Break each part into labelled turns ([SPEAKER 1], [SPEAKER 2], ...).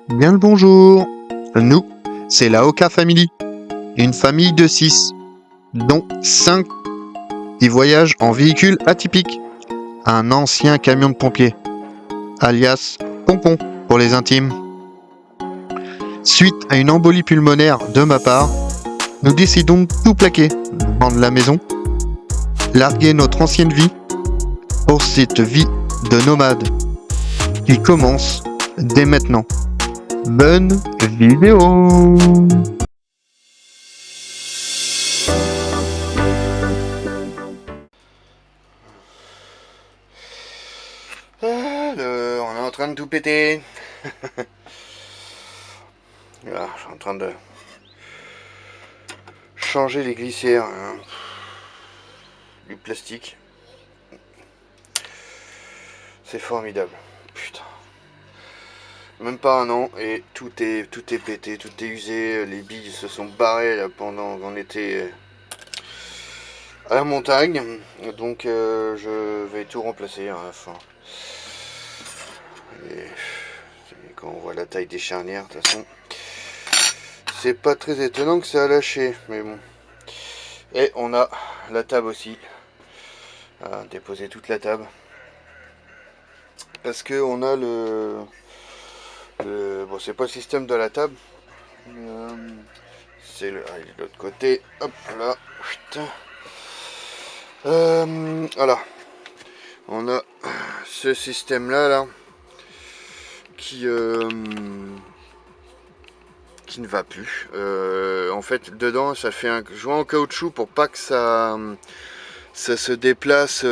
[SPEAKER 1] Bien le bonjour. Nous, c'est la Oka Family, une famille de 6, dont 5 qui voyagent en véhicule atypique. Un ancien camion de pompiers, alias Pompon pour les intimes. Suite à une embolie pulmonaire de ma part, nous décidons de tout plaquer, vendre la maison, larguer notre ancienne vie pour cette vie de nomade qui commence dès maintenant. Bonne vidéo!
[SPEAKER 2] Alors, on est en train de tout péter. Là, je suis en train de changer les glissières, hein. Du plastique. C'est formidable. Putain. Même pas un an et tout est pété, tout est usé. Les billes se sont barrées là, pendant qu'on était à la montagne. Donc je vais tout remplacer à la fin. Et quand on voit la taille des charnières, de toute façon, c'est pas très étonnant que ça a lâché, mais bon. Et on a la table aussi. Déposer toute la table. Parce que on a bon, c'est pas le système de la table. C'est de l'autre côté. Hop là. Putain. Voilà. On a ce système là qui ne va plus. En fait, dedans, ça fait un joint en caoutchouc pour pas que ça se déplace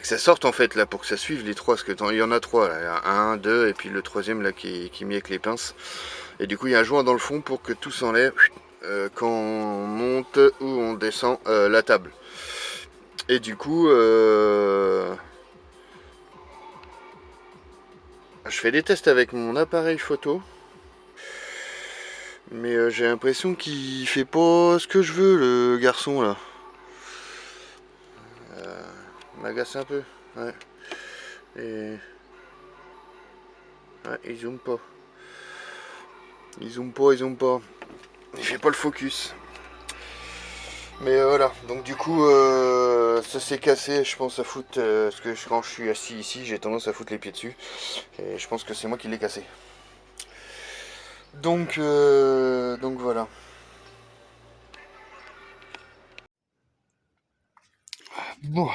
[SPEAKER 2] que ça sorte en fait là, pour que ça suive les trois, parce que il y en a trois là, il y a un, deux et puis le troisième là qui est mis avec les pinces. Et du coup il y a un joint dans le fond pour que tout s'enlève quand on monte ou on descend la table. Et du coup je fais des tests avec mon appareil photo, mais j'ai l'impression qu'il fait pas ce que je veux, le garçon là. M'agace un peu, ouais. Et ouais, il zoome pas. Il zoome pas. Il fait pas le focus. Mais voilà, donc du coup ça s'est cassé, je pense à foutre, parce que quand je suis assis ici, j'ai tendance à foutre les pieds dessus. Et je pense que c'est moi qui l'ai cassé. Donc voilà. Bon,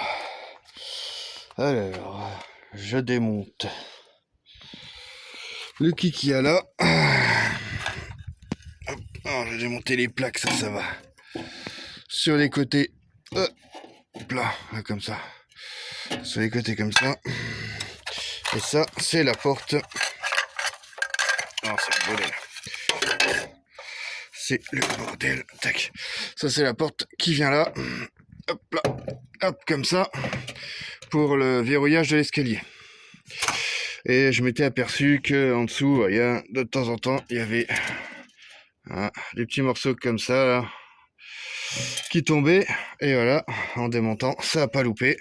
[SPEAKER 2] alors, je démonte le kiki à là. Alors, j'ai démonté les plaques, ça va. Sur les côtés, hop là, comme ça. Sur les côtés comme ça. Et ça, c'est la porte. Non, c'est le bordel. C'est le bordel. Tac. Ça, c'est la porte qui vient là. Hop là. Hop, comme ça. Pour le verrouillage de l'escalier. Et je m'étais aperçu que en dessous, de temps en temps, il y avait des petits morceaux comme ça, là, qui tombaient. Et voilà, en démontant, ça n'a pas loupé.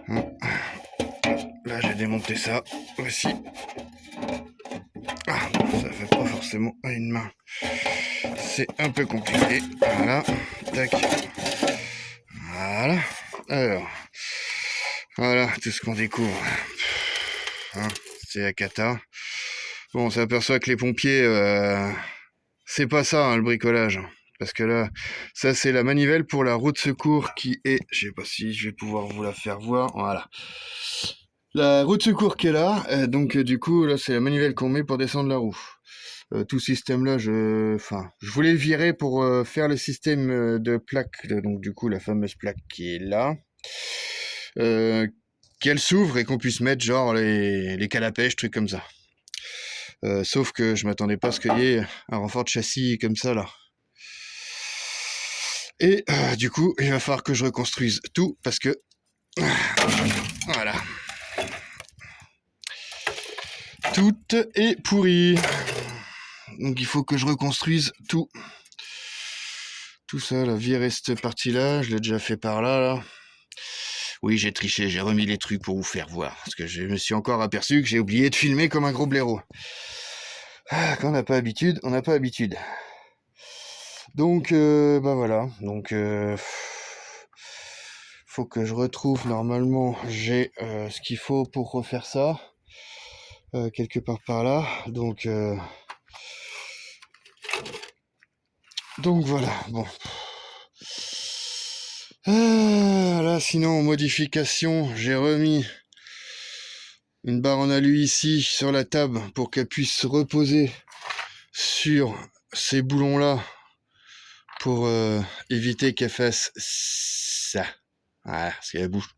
[SPEAKER 2] Là, j'ai démonté ça aussi. Ça fait pas forcément à une main. C'est un peu compliqué. Voilà. Tac. Voilà. Alors. Voilà tout ce qu'on découvre. C'est la cata. Bon, on s'aperçoit que les pompiers, c'est pas ça, le bricolage. Parce que là, ça c'est la manivelle pour la roue de secours qui est... Je sais pas si je vais pouvoir vous la faire voir. Voilà. La roue de secours qui est là. Donc du coup, là c'est la manivelle qu'on met pour descendre la roue. Tout système là, je voulais le virer pour faire le système de plaque. Donc du coup, la fameuse plaque qui est là. Qu'elle s'ouvre et qu'on puisse mettre genre les cannes à pêche, trucs comme ça. Sauf que je m'attendais pas à ce qu'il y ait un renfort de châssis comme ça là. Et du coup, il va falloir que je reconstruise tout parce que voilà, tout est pourri. Donc il faut que je reconstruise tout. Tout ça, la virer cette partie là, je l'ai déjà fait par là. Oui, j'ai triché, j'ai remis les trucs pour vous faire voir. Parce que je me suis encore aperçu que j'ai oublié de filmer comme un gros blaireau. Ah, quand on n'a pas habitude, on n'a pas habitude. Donc, bah voilà. Donc, faut que je retrouve, normalement, j'ai ce qu'il faut pour refaire ça. Quelque part par là. Donc voilà, bon. Là, sinon, en modification, j'ai remis une barre en alu ici sur la table pour qu'elle puisse se reposer sur ces boulons-là pour éviter qu'elle fasse ça. Voilà, parce qu'elle bouge.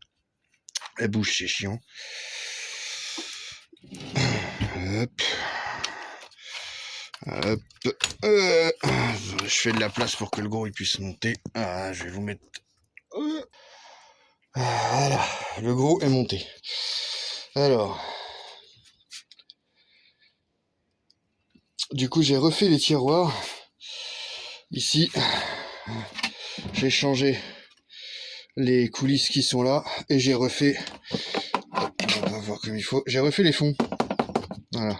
[SPEAKER 2] Elle bouge, c'est chiant. Hop. Hop. Je fais de la place pour que le gros il puisse monter. Ah, je vais vous mettre... Voilà, le gros est monté. Alors, du coup, j'ai refait les tiroirs. Ici, j'ai changé les coulisses qui sont là et j'ai refait... On va voir comme il faut. J'ai refait les fonds. Voilà.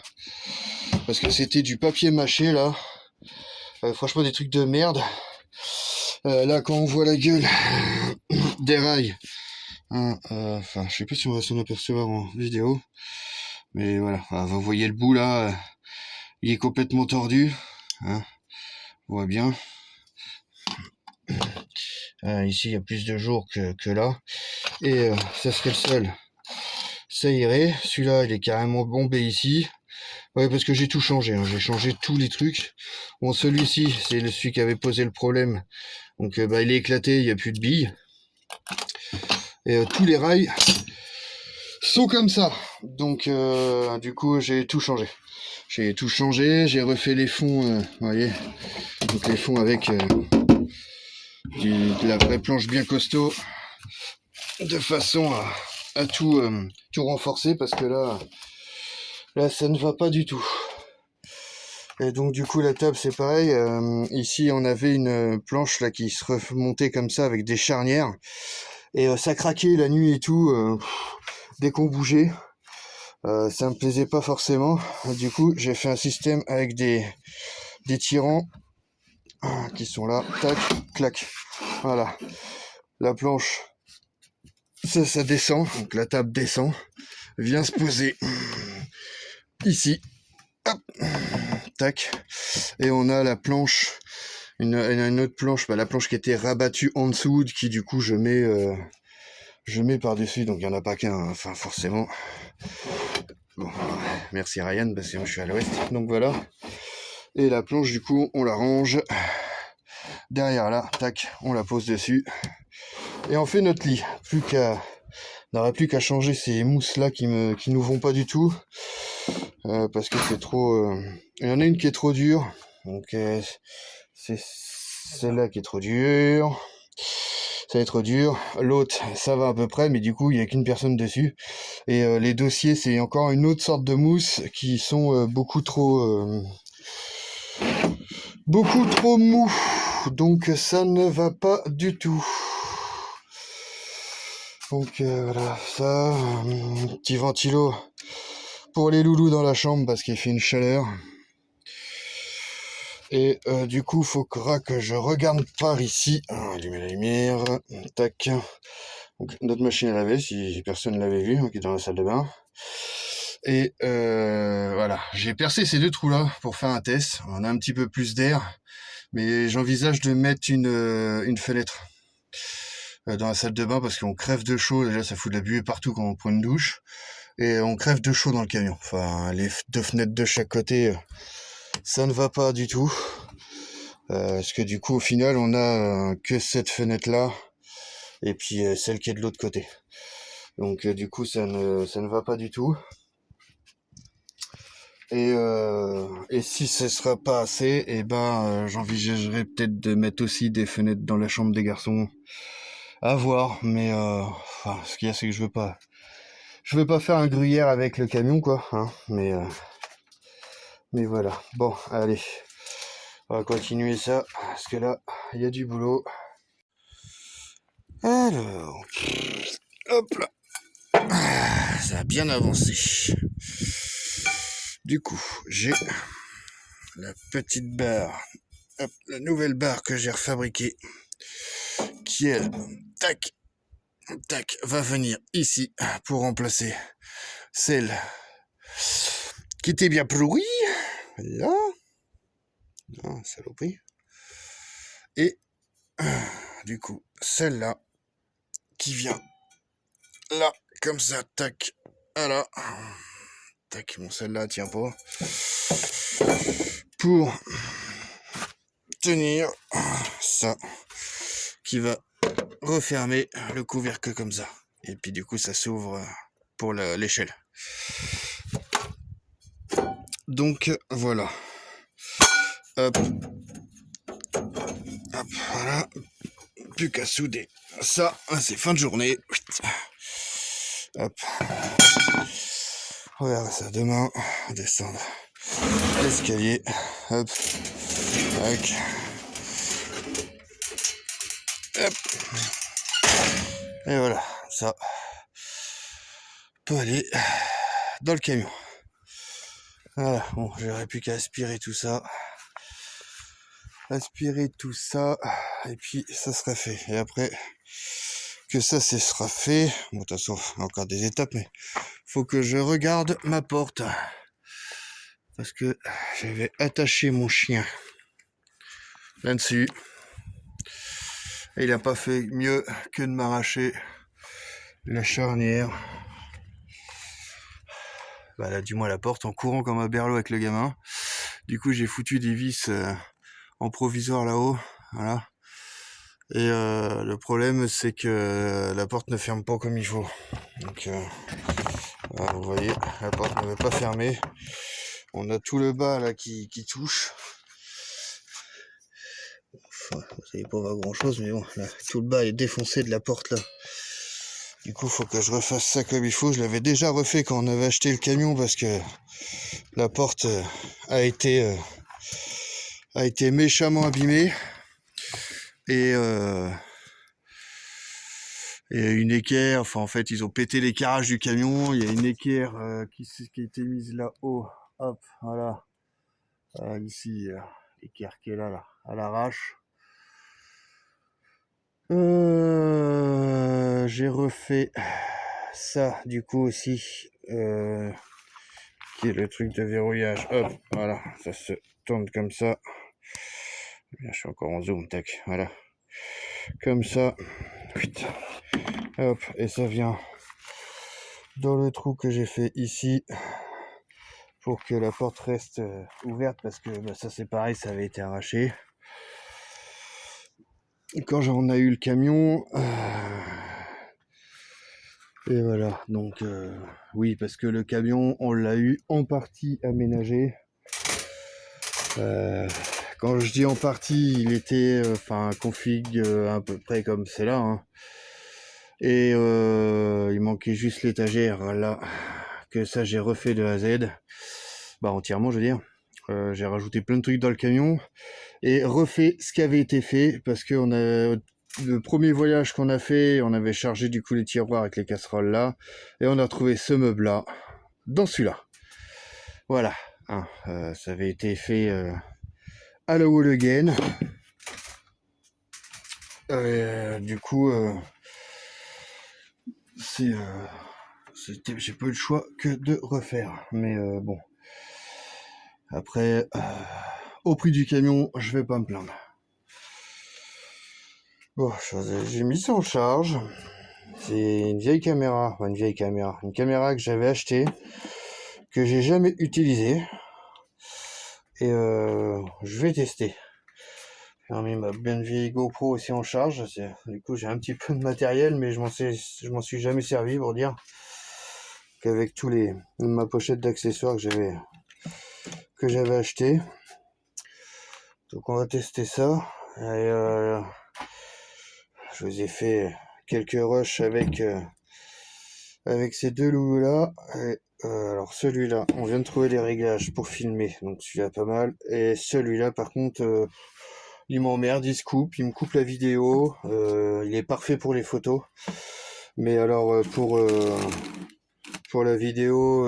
[SPEAKER 2] Parce que c'était du papier mâché, là. Franchement, des trucs de merde. Là, quand on voit la gueule des rails... Enfin, je sais pas si on va s'en apercevoir en vidéo. Mais voilà, vous voyez le bout, là. Il est complètement tordu. Hein, on voit bien. Ici, il y a plus de jours que là. Et ça serait le seul. Ça irait. Celui-là, il est carrément bombé ici. Ouais, parce que j'ai tout changé. Hein. J'ai changé tous les trucs. Bon, celui-ci, c'est celui qui avait posé le problème. Donc, il est éclaté. Il n'y a plus de billes. Et tous les rails sont comme ça. Donc, du coup, j'ai tout changé. J'ai tout changé. J'ai refait les fonds. Vous voyez. Donc, les fonds avec... de la vraie planche bien costaud, de façon à tout renforcer, parce que là ça ne va pas du tout. Et donc du coup la table c'est pareil, ici on avait une planche là qui se remontait comme ça avec des charnières, et ça craquait la nuit et tout, dès qu'on bougeait, ça me plaisait pas forcément. Du coup j'ai fait un système avec des tirants qui sont là, tac, clac, voilà, la planche, ça descend, donc la table descend, vient se poser ici, hop, tac, et on a la planche, une autre planche, la planche qui était rabattue en dessous, qui du coup je mets par-dessus, donc il n'y en a pas qu'un, enfin forcément. Bon, merci Ryan, parce que moi je suis à l'ouest, donc voilà. Et la planche du coup on la range derrière là, tac, on la pose dessus, et on fait notre lit. On n'aurait plus qu'à changer ces mousses là qui nous vont pas du tout, parce que c'est trop... Il y en a une qui est trop dure, donc c'est celle-là qui est trop dure, ça va être trop dur. L'autre ça va à peu près, mais du coup il n'y a qu'une personne dessus, et les dossiers c'est encore une autre sorte de mousse qui sont beaucoup trop mous, donc ça ne va pas du tout. Donc voilà, ça, petit ventilo pour les loulous dans la chambre parce qu'il fait une chaleur. Et du coup, faudra que je regarde par ici. Allumer la lumière, tac. Donc notre machine à laver, si personne ne l'avait vu, qui est dans la salle de bain. Et voilà, j'ai percé ces deux trous-là pour faire un test. On a un petit peu plus d'air, mais j'envisage de mettre une fenêtre dans la salle de bain parce qu'on crève de chaud. Déjà, ça fout de la buée partout quand on prend une douche. Et on crève de chaud dans le camion. Enfin, les deux fenêtres de chaque côté, ça ne va pas du tout. Parce que du coup, au final, on a que cette fenêtre-là. Et puis celle qui est de l'autre côté. Donc du coup, ça ne va pas du tout. Et si ce sera pas assez, et j'envisagerai peut-être de mettre aussi des fenêtres dans la chambre des garçons. À voir, mais ce qu'il y a, c'est que je veux pas faire un gruyère avec le camion, quoi, hein, mais voilà. Bon, allez, on va continuer ça, parce que là, il y a du boulot. Alors, Hop là. Ça a bien avancé. Du coup, j'ai la petite barre, hop, la nouvelle barre que j'ai refabriquée, qui elle, tac, tac, va venir ici pour remplacer celle qui était bien pourrie. Là. Non, saloperie. Et du coup, celle-là qui vient là, comme ça, tac, voilà. Tac, bon, celle-là tient pas. Pour tenir ça, qui va refermer le couvercle comme ça. Et puis du coup, ça s'ouvre pour l'échelle. Donc, voilà. Hop. Hop, voilà. Plus qu'à souder. Ça, c'est fin de journée. Hop. On verra ça demain. Descendre l'escalier. Hop. Tac. Hop. Et voilà. Ça peut aller dans le camion. Voilà. Bon, j'aurais plus qu'à aspirer tout ça. Aspirer tout ça. Et puis, ça sera fait. Et après que ça sera fait. Bon, de toute façon, encore des étapes, mais faut que je regarde ma porte. Parce que j'avais attaché mon chien là-dessus. Et il n'a pas fait mieux que de m'arracher la charnière. Bah là, du moins la porte en courant comme un berlot avec le gamin. Du coup, j'ai foutu des vis en provisoire là-haut. Voilà. Et le problème, c'est que la porte ne ferme pas comme il faut. Donc, voilà, vous voyez, la porte ne veut pas fermer. On a tout le bas là qui touche. Enfin, vous savez pas voir grand chose, mais bon, là, tout le bas est défoncé de la porte là. Du coup, faut que je refasse ça comme il faut. Je l'avais déjà refait quand on avait acheté le camion parce que la porte a été méchamment abîmée. Et une équerre, enfin en fait ils ont pété l'équerrage du camion, il y a une équerre qui a été mise là-haut, hop, voilà, ici, l'équerre qui est là, à l'arrache. J'ai refait ça du coup aussi, qui est le truc de verrouillage, hop, voilà, ça se tourne comme ça. Je suis encore en zoom, tac, voilà, comme ça, hop, et ça vient dans le trou que j'ai fait ici pour que la porte reste ouverte parce que bah, ça c'est pareil, ça avait été arraché quand on a eu le camion. Et voilà, donc oui, parce que le camion on l'a eu en partie aménagé. Quand je dis en partie, il était config à peu près comme c'est là, hein. Et il manquait juste l'étagère là, que ça j'ai refait de A à Z, bah entièrement je veux dire. J'ai rajouté plein de trucs dans le camion et refait ce qui avait été fait parce que le premier voyage qu'on a fait, on avait chargé du coup les tiroirs avec les casseroles là et on a retrouvé ce meuble là dans celui-là. Voilà, hein, ça avait été fait à la wall again. Du coup, j'ai pas eu le choix que de refaire. Mais bon, après, au prix du camion, je vais pas me plaindre. Bon, j'ai mis ça en charge. C'est une vieille caméra, une caméra que j'avais achetée, que j'ai jamais utilisée. Et je vais tester. J'ai mis ma bien vieille GoPro aussi en charge. Du coup, j'ai un petit peu de matériel, mais je m'en suis jamais servi pour dire qu'avec ma pochette d'accessoires que j'avais acheté. Donc, on va tester ça. Et je vous ai fait quelques rushs avec ces deux loups là. Alors celui-là, on vient de trouver les réglages pour filmer, donc celui-là pas mal. Et celui-là, par contre, il m'emmerde, il me coupe la vidéo. Il est parfait pour les photos, Mais alors pour la vidéo,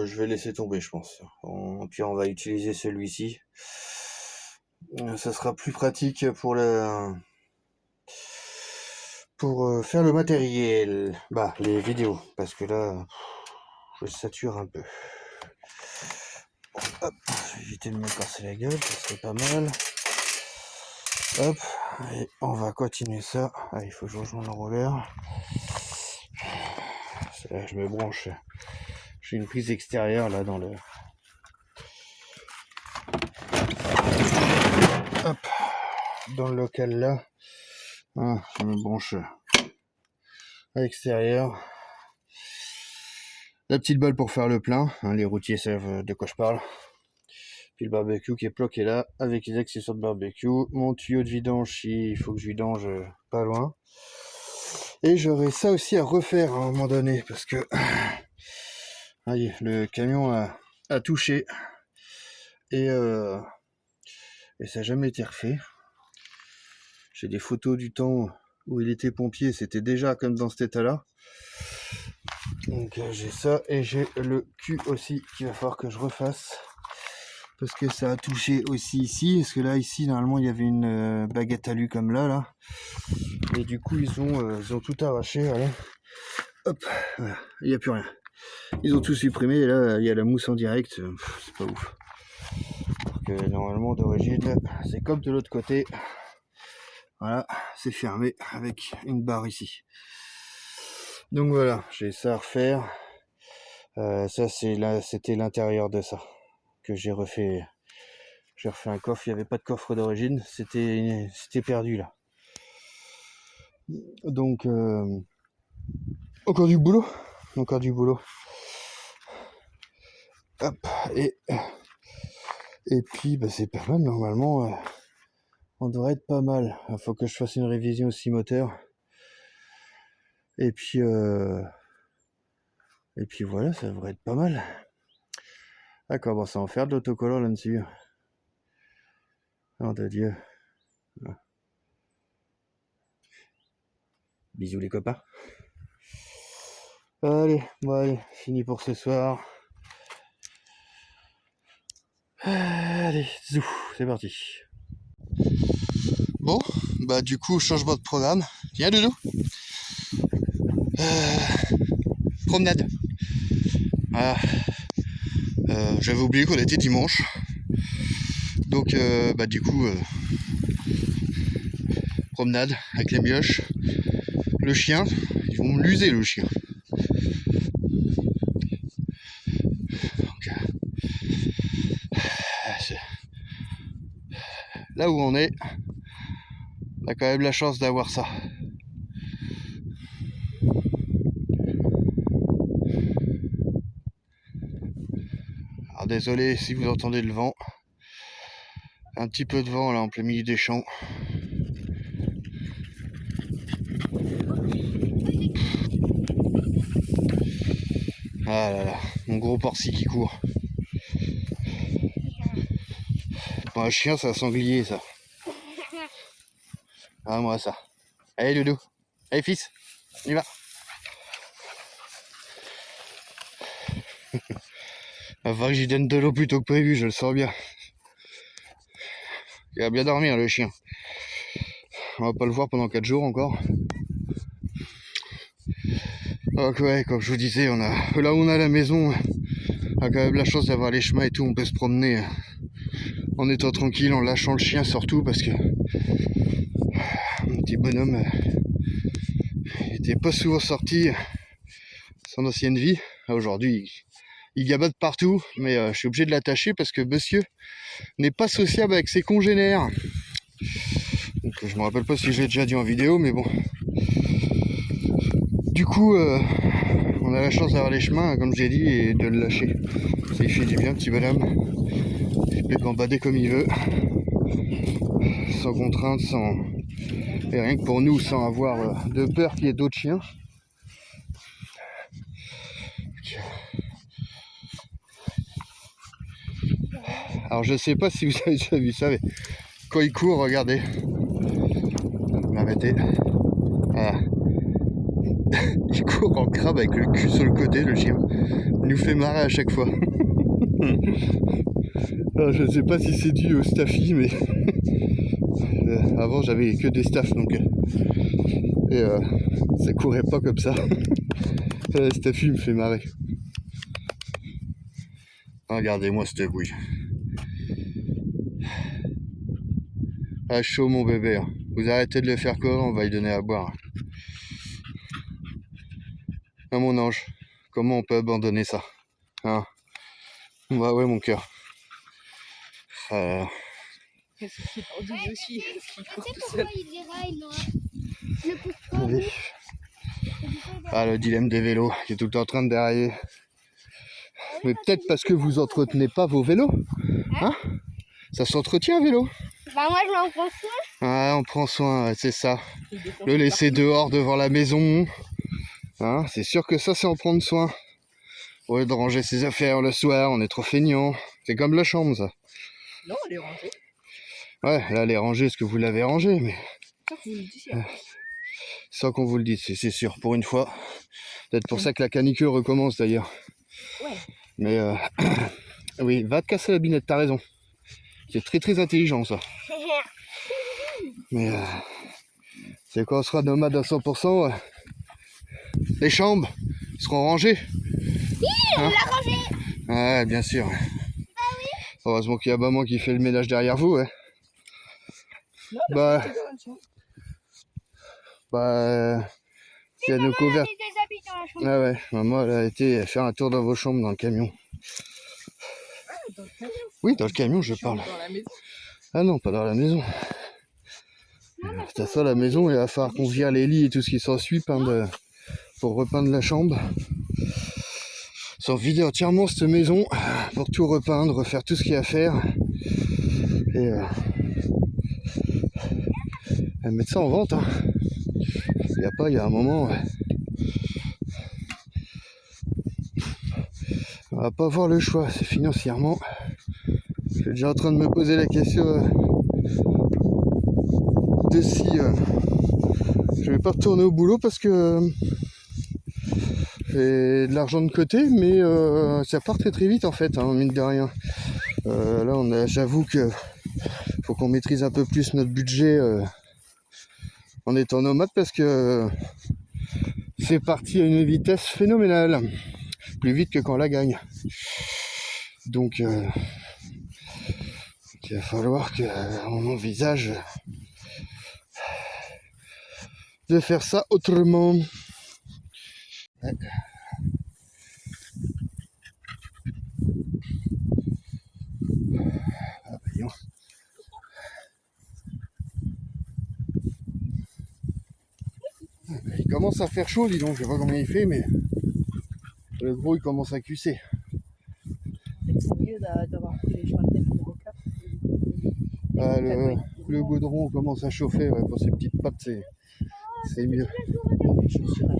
[SPEAKER 2] je vais laisser tomber, je pense. Puis on va utiliser celui-ci. Ça sera plus pratique pour faire le matériel, les vidéos, parce que là, je sature un peu. Hop, je vais éviter de me casser la gueule, ça serait pas mal. Hop, et on va continuer ça. Ah, il faut que je rejoigne l'enrouleur. Là, je me branche. J'ai une prise extérieure là dans le. Hop, dans le local là. Ah, je me branche à l'extérieur. La petite balle pour faire le plein, hein, les routiers savent de quoi je parle. Puis le barbecue qui est bloqué là avec les accessoires de barbecue. Mon tuyau de vidange, il faut que je vidange pas loin. Et j'aurai ça aussi à refaire à un moment donné parce que le camion a touché et ça n'a jamais été refait. J'ai des photos du temps où il était pompier, c'était déjà comme dans cet état-là. Donc j'ai ça et j'ai le cul aussi qu'il va falloir que je refasse parce que ça a touché aussi ici, parce que là ici normalement il y avait une baguette alu comme là et du coup ils ont tout arraché. Voilà. Hop, voilà, il n'y a plus rien. Ils ont tout supprimé et là il y a la mousse en direct, c'est pas ouf. Donc normalement d'origine c'est comme de l'autre côté. Voilà, c'est fermé avec une barre ici. Donc voilà, j'ai ça à refaire. Ça c'était l'intérieur de ça que j'ai refait. J'ai refait un coffre, il n'y avait pas de coffre d'origine, c'était perdu là. Donc encore du boulot. Hop, et puis c'est pas mal normalement. On devrait être pas mal. Il faut que je fasse une révision aussi moteur. Et puis voilà, ça devrait être pas mal. D'accord, bon, ça va en faire de l'autocollant là-dessus. Nom de Dieu. Bisous les copains. Allez, fini pour ce soir. Allez, zou, c'est parti. Bon, du coup, changement de programme. Viens, Doudou. Promenade. Voilà. J'avais oublié qu'on était dimanche. Donc, du coup, promenade avec les mioches. Le chien, ils vont me l'user le chien. Donc, là où on est, on a quand même la chance d'avoir ça. Alors désolé si vous entendez le vent. Un petit peu de vent là en plein milieu des champs. Ah là là, mon gros porci qui court. Bon, un chien, c'est un sanglier ça. Ah moi ça. Allez Doudou. Allez fils, on y va. Il va falloir que j'y donne de l'eau plus tôt que prévu, je le sens bien. Il va bien dormir le chien. On va pas le voir pendant 4 jours encore. Donc ouais, comme je vous disais, là où on a la maison, on a quand même la chance d'avoir les chemins et tout, on peut se promener en étant tranquille, en lâchant le chien surtout, parce que mon petit bonhomme il était pas souvent sorti son ancienne vie. Aujourd'hui il gabote partout, mais je suis obligé de l'attacher parce que monsieur n'est pas sociable avec ses congénères. Donc je me rappelle pas si je l'ai déjà dit en vidéo, mais bon. Du coup, on a la chance d'avoir les chemins, comme j'ai dit, et de le lâcher. Ça lui fait du bien, petit bonhomme. Il peut gambader comme il veut. Sans contrainte, et rien que pour nous, sans avoir de peur qu'il y ait d'autres chiens. Alors je sais pas si vous avez déjà vu ça, mais quand il court, regardez. M'arrêtez. Voilà. Il court en crabe avec le cul sur le côté, le chien. Il nous fait marrer à chaque fois. Alors, je ne sais pas si c'est dû au staffy, mais avant j'avais que des staffs, donc ça courait pas comme ça. Le staffy me fait marrer. Regardez-moi cette bouille. Ah, chaud mon bébé. Hein. Vous arrêtez de le faire courir, on va lui donner à boire. Ah mon ange, comment on peut abandonner ça, hein? Bah ouais mon cœur.
[SPEAKER 3] Qu'est-ce qu'il dit aussi?
[SPEAKER 4] Pourquoi il déraille, moi? Le pousse pas
[SPEAKER 2] Oui. Ah, le dilemme des vélos qui est tout le temps en train de dérailler. Mais peut-être parce que vous entretenez pas vos vélos, hein? Ça s'entretient un vélo?
[SPEAKER 4] Bah moi je m'en prends soin.
[SPEAKER 2] Ah, on prend soin, ouais, c'est ça. Le laisser dehors devant la maison, hein? C'est sûr que ça c'est en prendre soin. Au lieu de ranger ses affaires le soir, on est trop feignant. C'est comme la chambre ça.
[SPEAKER 3] Non, elle est rangée.
[SPEAKER 2] Ouais, là elle est rangée, est-ce que vous l'avez rangée, mais
[SPEAKER 3] Ça, vous le disiez.
[SPEAKER 2] sans qu'on vous le dise, c'est sûr, pour une fois. Peut-être pour ça que la canicule recommence d'ailleurs.
[SPEAKER 3] Ouais.
[SPEAKER 2] Mais oui, va te casser la binette, t'as raison. C'est très très intelligent ça. Mais c'est quand on sera nomade à 100%, les chambres seront rangées.
[SPEAKER 4] Oui, on l'a rangé.
[SPEAKER 2] Ouais, bien sûr. Heureusement qu'il y a maman qui fait le ménage derrière vous. Ouais.
[SPEAKER 3] Non,
[SPEAKER 2] Bah, il y a nos
[SPEAKER 4] Maman,
[SPEAKER 2] couverts.
[SPEAKER 4] il y a des habits dans la chambre.
[SPEAKER 2] Ah ouais, maman elle a été faire un tour dans vos chambres dans le camion.
[SPEAKER 3] dans le camion.
[SPEAKER 2] Oui, dans le camion je parle.
[SPEAKER 3] Dans la maison.
[SPEAKER 2] Ah non, pas dans la maison. C'est ça la maison, il va falloir qu'on vire les lits et tout ce qui s'ensuit pour repeindre la chambre. Sans vider entièrement cette maison pour tout repeindre, refaire tout ce qu'il y a à faire. Et mettre ça en vente. Hein. Il y a un moment, on va pas avoir le choix, c'est financièrement. Je suis déjà en train de me poser la question de si je vais pas retourner au boulot parce que j'ai de l'argent de côté, mais ça part très très vite en fait, hein, mine de rien. Là, j'avoue que faut qu'on maîtrise un peu plus notre budget en étant nomade parce que c'est parti à une vitesse phénoménale, plus vite que quand on la gagne. Donc il va falloir qu'on envisage de faire ça autrement. Ouais. Ah, voyons. Il commence à faire chaud, dis donc, je sais pas combien il fait, mais le gros il commence à cuisser.
[SPEAKER 3] C'est mieux d'avoir pris les chemins de tête pour Roca.
[SPEAKER 2] Ah, le goudron commence à chauffer, ouais, pour ces petites pattes, c'est mieux.
[SPEAKER 3] Les chaussures,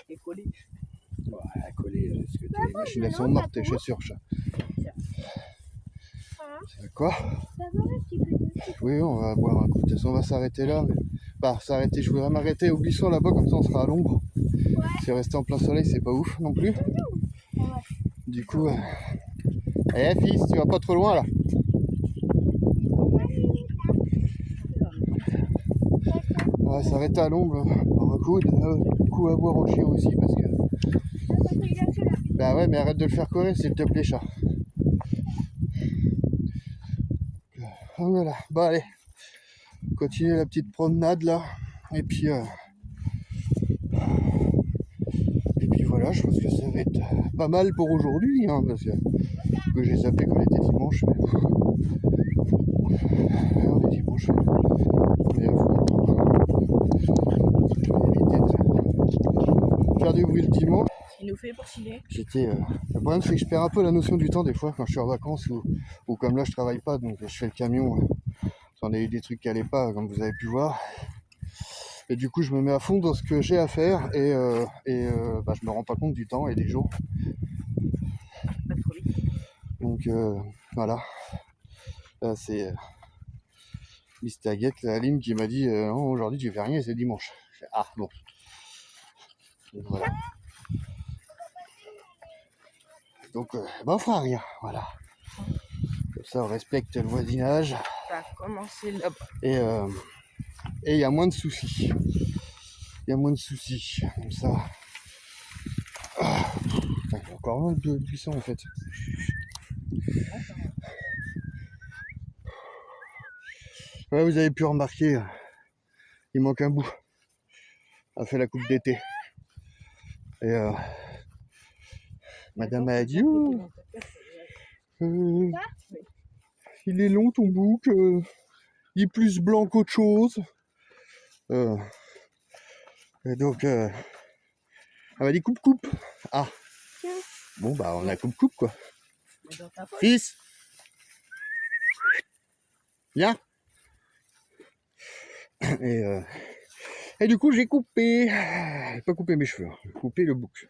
[SPEAKER 3] elles collées.
[SPEAKER 2] Ouais, à coller, parce que les machines elles sont mortes, tes chaussures, chat. C'est quoi? Oui, on va boire un coup. De toute façon, on va s'arrêter là. Mais... Bah, s'arrêter, je voudrais m'arrêter au buisson là-bas, comme ça on sera à l'ombre. Si rester en plein soleil, c'est pas ouf non plus. Du coup, allez, fils, tu vas pas trop loin là. On va s'arrêter à l'ombre, boire un coup, coup à boire au chien aussi parce que. Bah ouais, mais arrête de le faire courir s'il te plaît, chat. Voilà, bon allez, continuez la petite promenade là, et puis voilà, je pense que ça va être pas mal pour aujourd'hui, hein, parce que j'ai zappé quand on était dimanche, mais on est dimanche, mais éviter de faire du bruit le dimanche.
[SPEAKER 3] Il nous fait pour signer.
[SPEAKER 2] Le problème c'est que je perds un peu la notion du temps des fois quand je suis en vacances ou comme là je travaille pas, donc je fais le camion. J'en ai eu des trucs qui allaient pas, comme vous avez pu voir. Et du coup, je me mets à fond dans ce que j'ai à faire et je me rends pas compte du temps et des jours.
[SPEAKER 3] Pas trop vite.
[SPEAKER 2] Donc voilà. Là, c'est Miss Taguette, la ligne qui m'a dit non, aujourd'hui tu fais rien, c'est dimanche. Je fais, ah bon. Et voilà. Donc, on fera rien, voilà. Comme ça, on respecte le voisinage.
[SPEAKER 3] Ça a commencé là-bas.
[SPEAKER 2] Et il y a moins de soucis. Il y a moins de soucis. Comme ça. Putain, il y a encore un de puissant en fait. Ouais, vous avez pu remarquer, il manque un bout. On a fait la coupe d'été. Et madame a dit il est long ton bouc, il est plus blanc qu'autre chose. Et donc elle m'a dit coupe. Ah bon bah on a coupe quoi. Fils, viens. Et du coup j'ai coupé. J'ai pas coupé mes cheveux, j'ai coupé le bouc.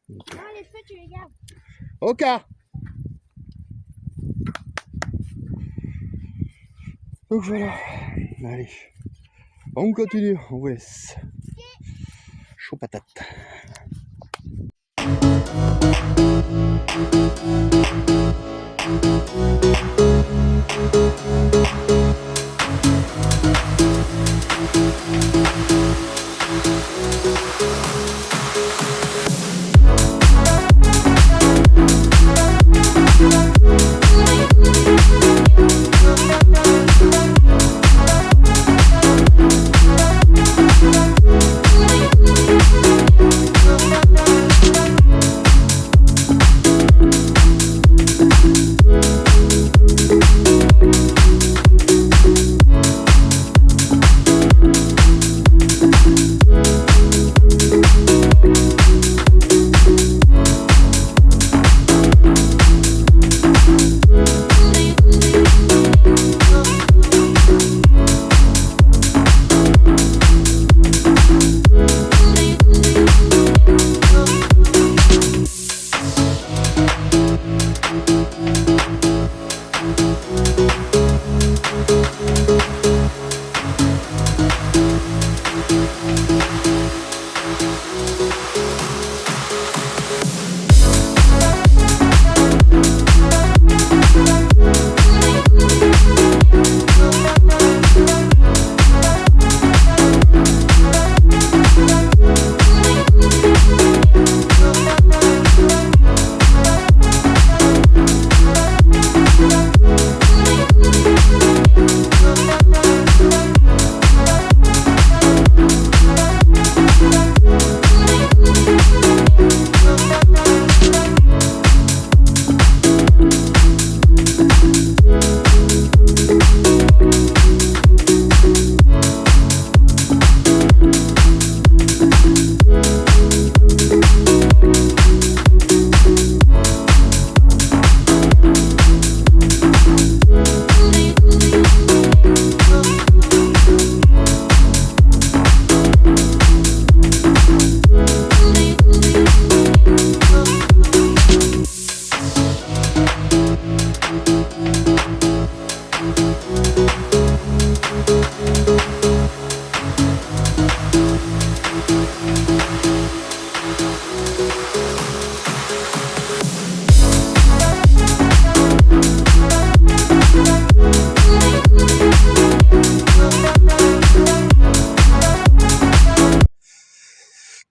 [SPEAKER 2] Donc,
[SPEAKER 4] Non, les cheveux, tu les gardes.
[SPEAKER 2] ok. Donc voilà. Allez. On continue, on vous laisse. Chaud patate.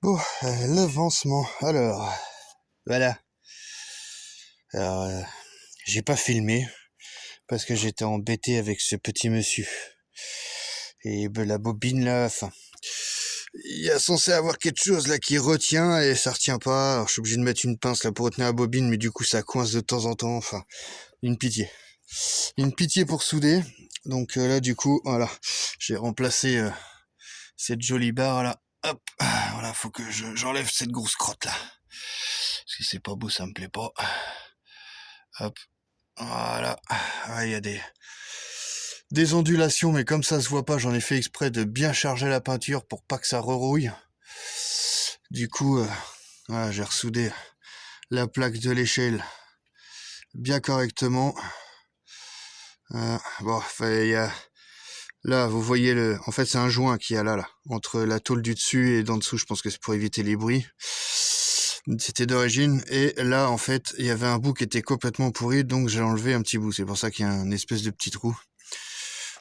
[SPEAKER 2] Bon, l'avancement. Alors, voilà. Alors, j'ai pas filmé parce que j'étais embêté avec ce petit monsieur. Et ben, la bobine là, enfin, il y a censé avoir quelque chose là qui retient et ça retient pas. Alors, je suis obligé de mettre une pince là pour retenir la bobine, mais du coup ça coince de temps en temps. Enfin, une pitié. Une pitié pour souder. Donc là, du coup, voilà, j'ai remplacé cette jolie barre là. Hop, voilà, faut que j'enlève cette grosse crotte là. Parce que c'est pas beau, ça me plaît pas. Hop, voilà. Il y a des ondulations, mais comme ça se voit pas, j'en ai fait exprès de bien charger la peinture pour pas que ça rerouille. Du coup, voilà, j'ai ressoudé la plaque de l'échelle bien correctement. Bon, il y a Là, vous voyez en fait, c'est un joint qu'il y a là, entre la tôle du dessus et d'en dessous. Je pense que c'est pour éviter les bruits. C'était d'origine. Et là, en fait, il y avait un bout qui était complètement pourri, donc j'ai enlevé un petit bout. C'est pour ça qu'il y a un espèce de petit trou.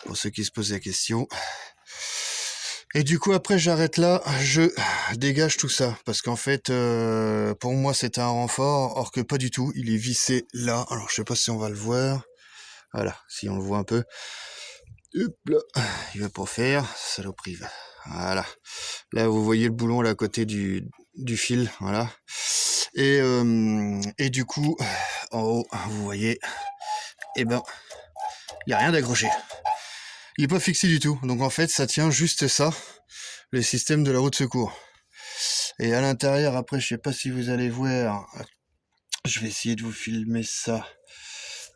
[SPEAKER 2] Pour ceux qui se posent la question. Et du coup, après, j'arrête là. Je dégage tout ça. Parce qu'en fait, pour moi, c'était un renfort. Or que pas du tout. Il est vissé là. Alors, je sais pas si on va le voir. Voilà, si on le voit un peu. Hop là, il va pas faire, saloperie. Voilà. Là, vous voyez le boulon là à côté du fil, voilà. Et du coup, en haut, vous voyez, eh ben, il y a rien d'accroché. Il est pas fixé du tout. Donc en fait, ça tient juste ça, le système de la roue de secours. Et à l'intérieur, après, je sais pas si vous allez voir. Je vais essayer de vous filmer ça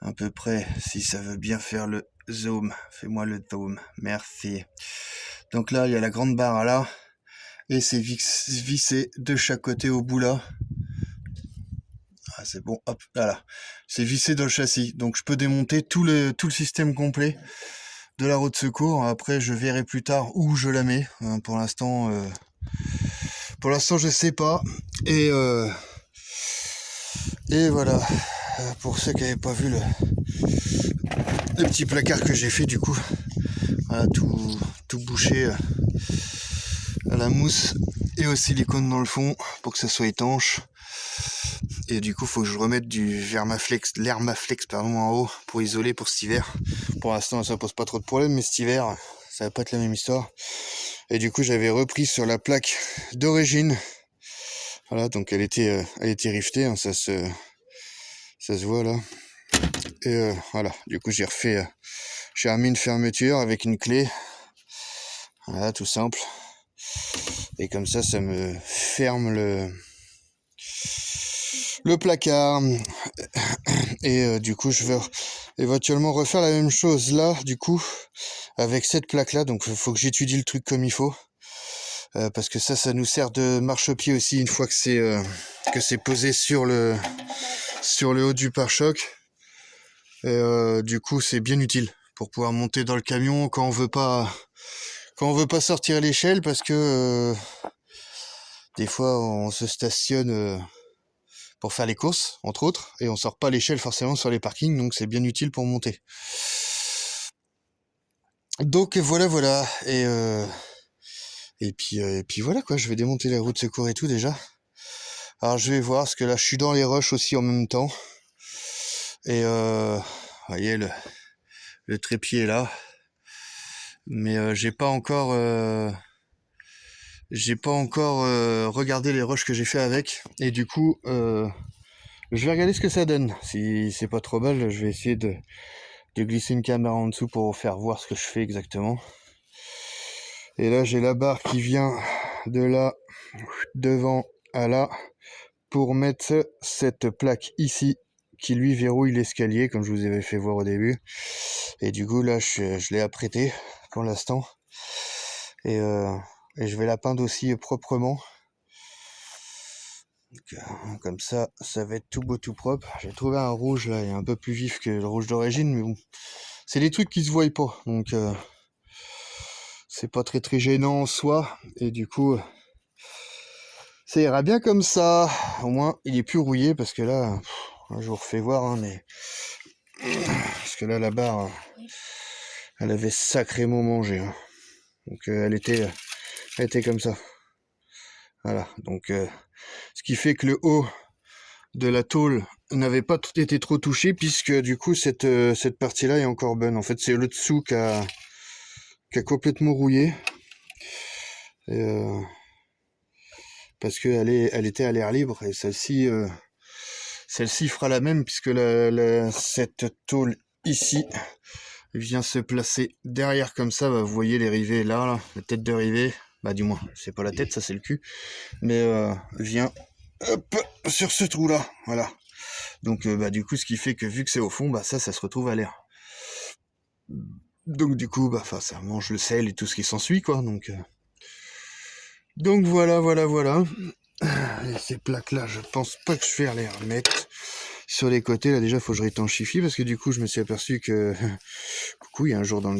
[SPEAKER 2] à peu près, si ça veut bien faire le zoom. Fais-moi le zoom, merci. Donc là, il y a la grande barre là, et c'est vissé de chaque côté au bout là. Ah, c'est bon, hop, voilà. C'est vissé dans le châssis. Donc je peux démonter tout le système complet de la roue de secours. Après, je verrai plus tard où je la mets. Pour l'instant, je sais pas. Et voilà. Pour ceux qui n'avaient pas vu le petit placard que j'ai fait, du coup, voilà, tout bouché à la mousse et au silicone dans le fond pour que ça soit étanche. Et du coup, faut que je remette du Vermaflex, l'Hermaflex en haut pour isoler pour cet hiver. Pour l'instant, ça pose pas trop de problème, mais cet hiver, ça va pas être la même histoire. Et du coup, j'avais repris sur la plaque d'origine. Voilà, donc elle était rivetée, hein, ça se voit là. Et voilà, du coup, j'ai remis une fermeture avec une clé. Voilà, tout simple. Et comme ça me ferme le placard. Et du coup, je vais éventuellement refaire la même chose là, du coup, avec cette plaque là. Donc, il faut que j'étudie le truc comme il faut. Parce que ça nous sert de marchepied aussi une fois que c'est posé sur le haut du pare-choc. Et du coup, c'est bien utile pour pouvoir monter dans le camion quand on veut pas sortir l'échelle, parce que des fois on se stationne pour faire les courses, entre autres, et on sort pas l'échelle forcément sur les parkings, donc c'est bien utile pour monter. Donc voilà, et puis voilà quoi, je vais démonter la roue de secours et tout déjà. Alors je vais voir, parce que là je suis dans les rushs aussi en même temps. Et vous voyez le trépied est là. Mais j'ai pas encore regardé les rushs que j'ai fait avec. Et du coup, je vais regarder ce que ça donne. Si c'est pas trop mal, je vais essayer de glisser une caméra en dessous pour vous faire voir ce que je fais exactement. Et là, j'ai la barre qui vient de là, devant à là, pour mettre cette plaque ici, qui lui verrouille l'escalier, comme je vous avais fait voir au début. Et du coup, là, je l'ai apprêté pour l'instant. Et je vais la peindre aussi proprement. Donc, comme ça va être tout beau, tout propre. J'ai trouvé un rouge, là, il est un peu plus vif que le rouge d'origine, mais bon, c'est des trucs qui se voient pas. Donc, c'est pas très très gênant en soi. Et du coup, ça ira bien comme ça. Au moins, il est plus rouillé, parce que là, je vous refais voir, hein, mais... Parce que là, la barre, elle avait sacrément mangé. Hein. Donc, elle était comme ça. Voilà, donc ce qui fait que le haut de la tôle n'avait pas été trop touché, puisque du coup cette partie-là est encore bonne. En fait, c'est le dessous qui a complètement rouillé. Parce qu'elle était à l'air libre, et celle-ci fera la même, puisque cette tôle ici vient se placer derrière comme ça. Bah, vous voyez les rivets là, la tête de rivet. Bah du moins, c'est pas la tête, ça c'est le cul, mais vient hop, sur ce trou là, voilà. Donc bah du coup, ce qui fait que vu que c'est au fond, bah ça se retrouve à l'air. Donc du coup, bah ça mange le sel et tout ce qui s'ensuit quoi. Donc voilà. Et ces plaques là, je pense pas que je vais les remettre. Sur les côtés là, déjà faut que je rétenchifie, parce que du coup je me suis aperçu que coucou, il y a un jour dans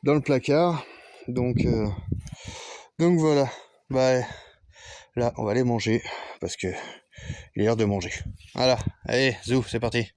[SPEAKER 2] dans le placard. Donc voilà. Bah, là, on va aller manger parce que il est l'heure de manger. Voilà. Allez, zou, c'est parti.